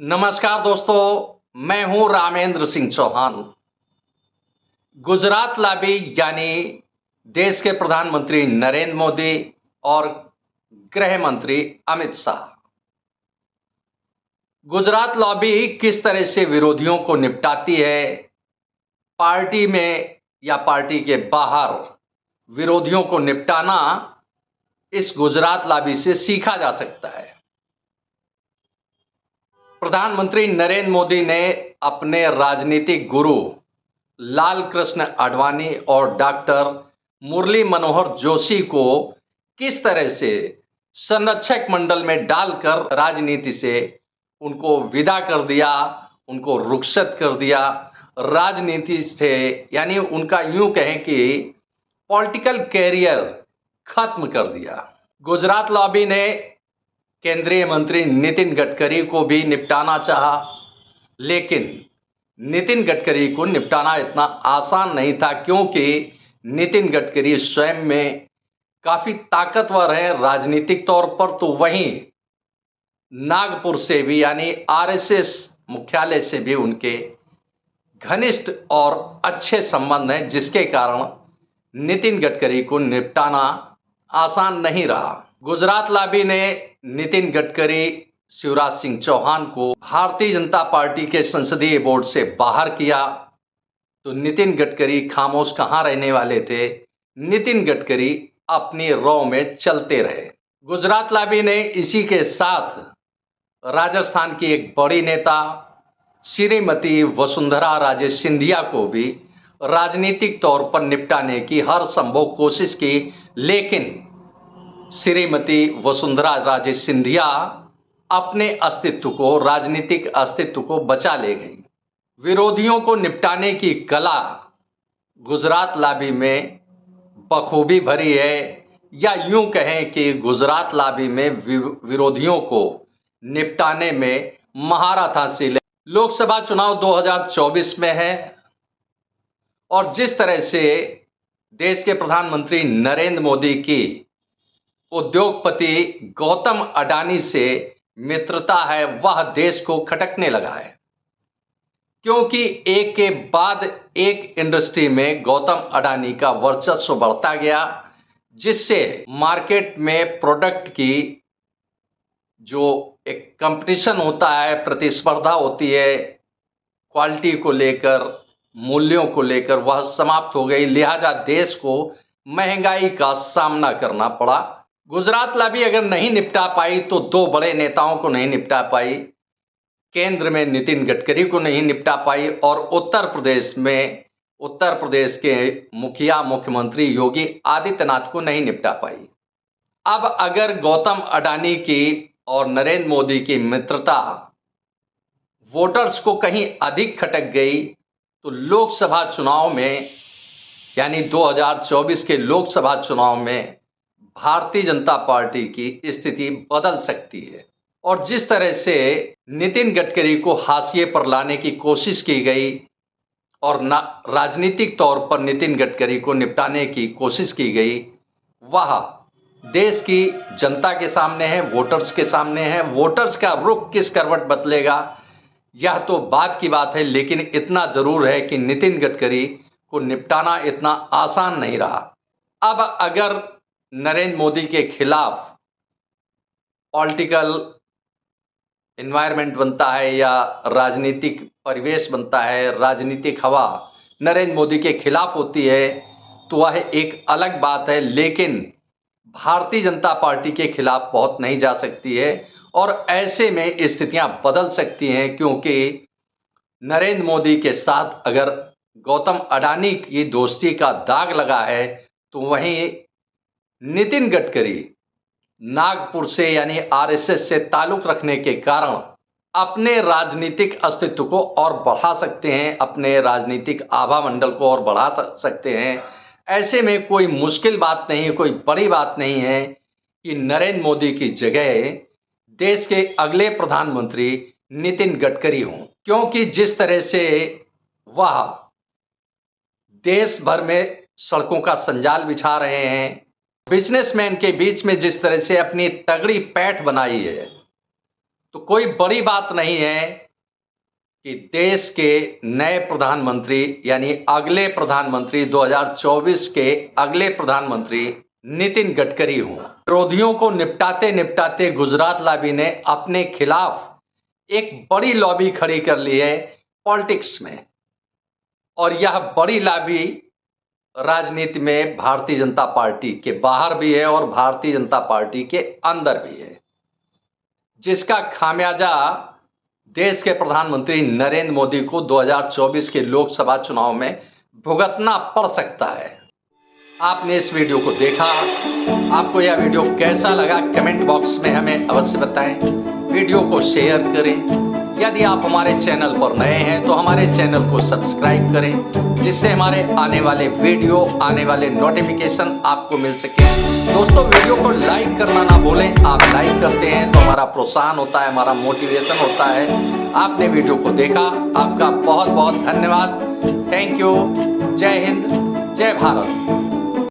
नमस्कार दोस्तों, मैं हूं रामेंद्र सिंह चौहान। गुजरात लॉबी यानी देश के प्रधानमंत्री नरेंद्र मोदी और गृह मंत्री अमित शाह। गुजरात लॉबी किस तरह से विरोधियों को निपटाती है, पार्टी में या पार्टी के बाहर विरोधियों को निपटाना इस गुजरात लॉबी से सीखा जा सकता है। प्रधानमंत्री नरेंद्र मोदी ने अपने राजनीतिक गुरु लाल कृष्ण आडवाणी और डॉक्टर मुरली मनोहर जोशी को किस तरह से संरक्षक मंडल में डालकर राजनीति से उनको विदा कर दिया, उनको रुखसत कर दिया, राजनीति से यानी उनका यूं कहें कि पॉलिटिकल कैरियर खत्म कर दिया। गुजरात लॉबी ने केंद्रीय मंत्री नितिन गडकरी को भी निपटाना चाहा, लेकिन नितिन गडकरी को निपटाना इतना आसान नहीं था, क्योंकि नितिन गडकरी स्वयं में काफी ताकतवर हैं राजनीतिक तौर पर। तो वहीं नागपुर से भी यानी आरएसएस मुख्यालय से भी उनके घनिष्ठ और अच्छे संबंध हैं, जिसके कारण नितिन गडकरी को निपटाना आसान नहीं रहा। गुजरात लॉबी ने नितिन गडकरी, शिवराज सिंह चौहान को भारतीय जनता पार्टी के संसदीय बोर्ड से बाहर किया, तो नितिन गडकरी खामोश कहां रहने वाले थे। नितिन गडकरी अपनी रौ में चलते रहे। गुजरात लॉबी ने इसी के साथ राजस्थान की एक बड़ी नेता श्रीमती वसुंधरा राजे सिंधिया को भी राजनीतिक तौर पर निपटाने की हर संभव कोशिश की, लेकिन श्रीमती वसुंधरा राजे सिंधिया अपने अस्तित्व को, राजनीतिक अस्तित्व को बचा ले गई। विरोधियों को निपटाने की कला गुजरात लॉबी में बखूबी भरी है, या यूं कहें कि गुजरात लॉबी में विरोधियों को निपटाने में महारत हासिल है। लोकसभा चुनाव 2024 में है और जिस तरह से देश के प्रधानमंत्री नरेंद्र मोदी की उद्योगपति गौतम अडानी से मित्रता है, वह देश को खटकने लगा है, क्योंकि एक के बाद एक इंडस्ट्री में गौतम अडानी का वर्चस्व बढ़ता गया, जिससे मार्केट में प्रोडक्ट की जो एक कंपटीशन होता है, प्रतिस्पर्धा होती है, क्वालिटी को लेकर, मूल्यों को लेकर, वह समाप्त हो गई। लिहाजा देश को महंगाई का सामना करना पड़ा। गुजरात लॉबी अगर नहीं निपटा पाई तो दो बड़े नेताओं को नहीं निपटा पाई, केंद्र में नितिन गडकरी को नहीं निपटा पाई और उत्तर प्रदेश के मुखिया मुख्यमंत्री योगी आदित्यनाथ को नहीं निपटा पाई। अब अगर गौतम अडानी की और नरेंद्र मोदी की मित्रता वोटर्स को कहीं अधिक खटक गई तो लोकसभा चुनाव में यानी 2024 के लोकसभा चुनाव में भारतीय जनता पार्टी की स्थिति बदल सकती है। और जिस तरह से नितिन गडकरी को हाशिए पर लाने की कोशिश की गई और राजनीतिक तौर पर नितिन गडकरी को निपटाने की कोशिश की गई, वह देश की जनता के सामने है, वोटर्स के सामने है। वोटर्स का रुख किस करवट बदलेगा यह तो बाद की बात है, लेकिन इतना जरूर है कि नितिन गडकरी को निपटाना इतना आसान नहीं रहा। अब अगर नरेंद्र मोदी के खिलाफ पॉलिटिकल एनवायरनमेंट बनता है या राजनीतिक परिवेश बनता है, राजनीतिक हवा नरेंद्र मोदी के खिलाफ होती है, तो वह एक अलग बात है, लेकिन भारतीय जनता पार्टी के खिलाफ बहुत नहीं जा सकती है। और ऐसे में स्थितियां बदल सकती हैं, क्योंकि नरेंद्र मोदी के साथ अगर गौतम अडानी की दोस्ती का दाग लगा है, तो वहीं नितिन गडकरी नागपुर से यानी आरएसएस से ताल्लुक रखने के कारण अपने राजनीतिक अस्तित्व को और बढ़ा सकते हैं, अपने राजनीतिक आभा मंडल को और बढ़ा सकते हैं। ऐसे में कोई मुश्किल बात नहीं है, कोई बड़ी बात नहीं है कि नरेंद्र मोदी की जगह देश के अगले प्रधानमंत्री नितिन गडकरी हों, क्योंकि जिस तरह से वह देश भर में सड़कों का संजाल बिछा रहे हैं, बिजनेसमैन के बीच में जिस तरह से अपनी तगड़ी पैठ बनाई है, तो कोई बड़ी बात नहीं है कि देश के नए प्रधानमंत्री यानी अगले प्रधानमंत्री 2024 के अगले प्रधानमंत्री नितिन गडकरी हों। विरोधियों को निपटाते निपटाते गुजरात लॉबी ने अपने खिलाफ एक बड़ी लॉबी खड़ी कर ली है पॉलिटिक्स में, और यह बड़ी लॉबी राजनीति में भारतीय जनता पार्टी के बाहर भी है और भारतीय जनता पार्टी के अंदर भी है, जिसका खामियाजा देश के प्रधानमंत्री नरेंद्र मोदी को 2024 के लोकसभा चुनाव में भुगतना पड़ सकता है। आपने इस वीडियो को देखा, आपको यह वीडियो कैसा लगा कमेंट बॉक्स में हमें अवश्य बताएं। वीडियो को शेयर करें। यदि आप हमारे चैनल पर नए हैं तो हमारे चैनल को सब्सक्राइब करें, जिससे हमारे आने वाले वीडियो, आने वाले नोटिफिकेशन आपको मिल सके। दोस्तों, वीडियो को लाइक करना ना भूलें। आप लाइक करते हैं तो हमारा प्रोत्साहन होता है, हमारा मोटिवेशन होता है। आपने वीडियो को देखा, आपका बहुत बहुत धन्यवाद। Thank you. जय हिंद, जय भारत।